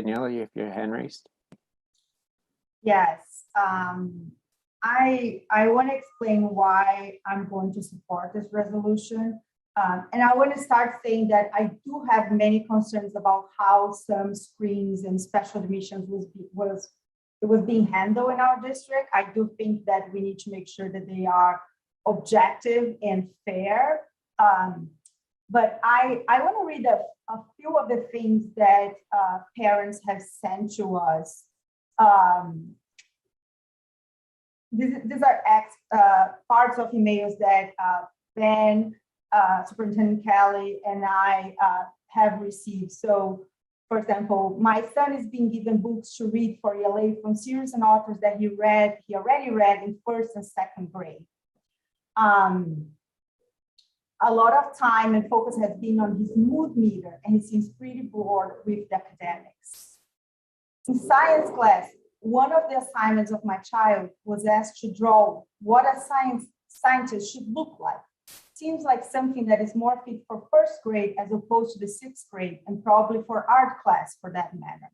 Daniela, you have your hand raised. Yes, I want to explain why I'm going to support this resolution. And I want to start saying that I do have many concerns about how some screens and special admissions was being handled in our district. I do think that we need to make sure that they are objective and fair. But I want to read a few of the things that parents have sent to us. These are parts of emails that Ben, Superintendent Kelly, and I have received. So, for example, my son is being given books to read for ELA from series and authors that he already read in first and second grade. A lot of time and focus has been on his mood meter, and he seems pretty bored with the academics. In science class, one of the assignments of my child was asked to draw what a scientist should look like. Seems like something that is more fit for first grade as opposed to the sixth grade, and probably for art class for that matter.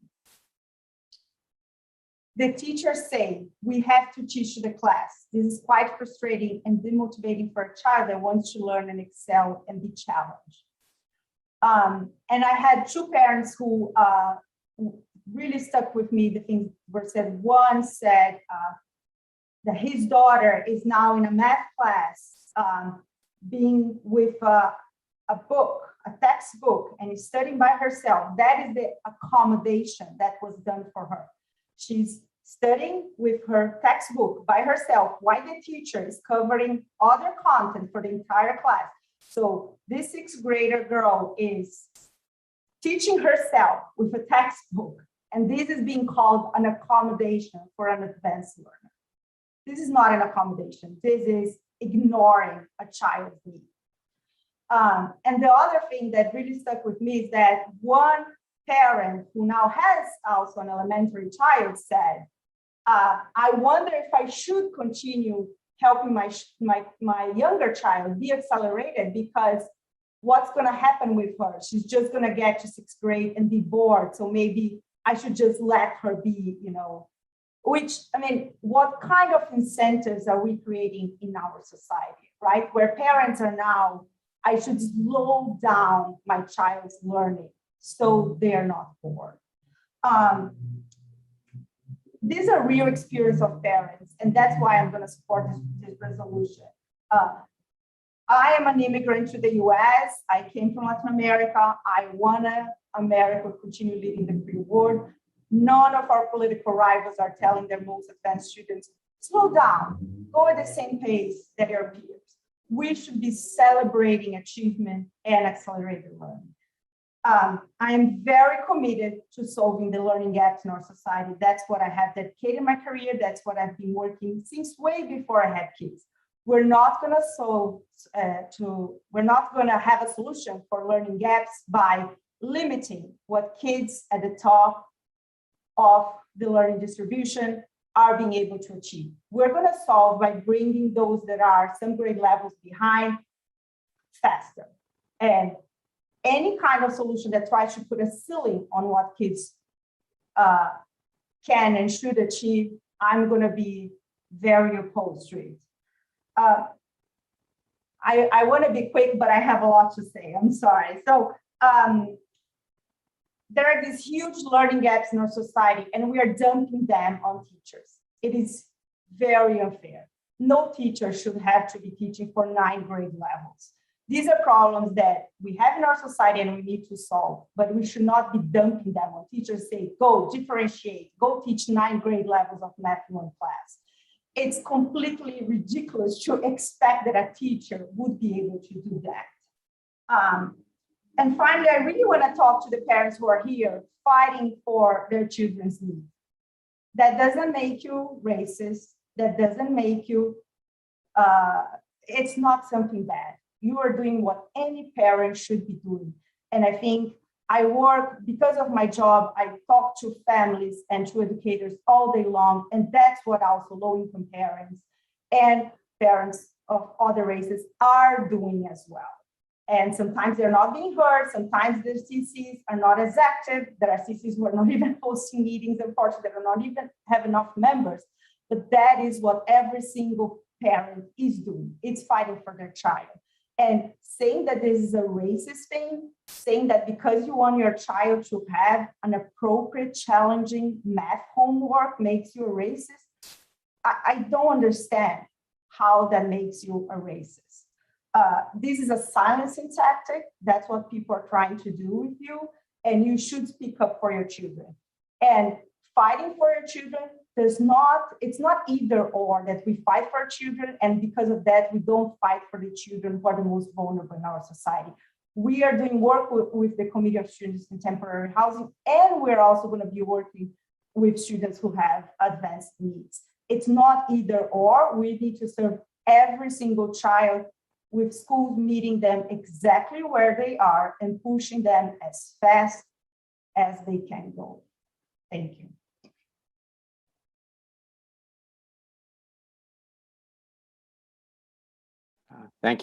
The teachers say we have to teach the class. This is quite frustrating and demotivating for a child that wants to learn and excel and be challenged. And I had two parents who really stuck with me. The things were said. One said that his daughter is now in a math class, being with a book, a textbook, and is studying by herself. That is the accommodation that was done for her. She's studying with her textbook by herself while the teacher is covering other content for the entire class. So this sixth grader girl is teaching herself with a textbook, and this is being called an accommodation for an advanced learner. This is not an accommodation. This is ignoring a child's need. And the other thing that really stuck with me is that one parent who now has also an elementary child said, I wonder if I should continue helping my younger child be accelerated, because what's going to happen with her? She's just going to get to sixth grade and be bored. So maybe I should just let her be, which, I mean, what kind of incentives are we creating in our society, right? Where parents are now, I should slow down my child's learning so they are not bored. These are real experience of parents, and that's why I'm going to support this resolution. I am an immigrant to the US. I came from Latin America. I want America to continue leading the free world. None of our political rivals are telling their most advanced students, slow down, go at the same pace that your peers. We should be celebrating achievement and accelerated learning. I am very committed to solving the learning gaps in our society. That's what I have dedicated my career. That's what I've been working since way before I had kids. We're not going to have a solution for learning gaps by limiting what kids at the top of the learning distribution are being able to achieve. We're going to solve by bringing those that are some grade levels behind faster. And any kind of solution that tries to put a ceiling on what kids can and should achieve, I'm going to be very opposed to it. I want to be quick, but I have a lot to say. I'm sorry. So there are these huge learning gaps in our society, and we are dumping them on teachers. It is very unfair. No teacher should have to be teaching for 9 grade levels. These are problems that we have in our society and we need to solve, but we should not be dumping them on teachers. Say, go differentiate, go teach 9 grade levels of math in one class. It's completely ridiculous to expect that a teacher would be able to do that. And finally, I really want to talk to the parents who are here fighting for their children's needs. That doesn't make you racist. That doesn't make you, it's not something bad. You are doing what any parent should be doing. And I think I work, because of my job, I talk to families and to educators all day long. And that's what also low-income parents and parents of other races are doing as well. And sometimes they're not being heard. Sometimes the CCs are not as active. There are CCs who are not even hosting meetings, unfortunately, they do not even have enough members. But that is what every single parent is doing. It's fighting for their child. And saying that this is a racist thing, saying that because you want your child to have an appropriate, challenging math homework makes you a racist, I don't understand how that makes you a racist. This is a silencing tactic. That's what people are trying to do with you. And you should speak up for your children. And fighting for your children it's not either or, that we fight for our children, and because of that, we don't fight for the children who are the most vulnerable in our society. We are doing work with the Committee of Students in Temporary Housing, and we're also going to be working with students who have advanced needs. It's not either or. We need to serve every single child, with schools meeting them exactly where they are and pushing them as fast as they can go. Thank you. Thank you.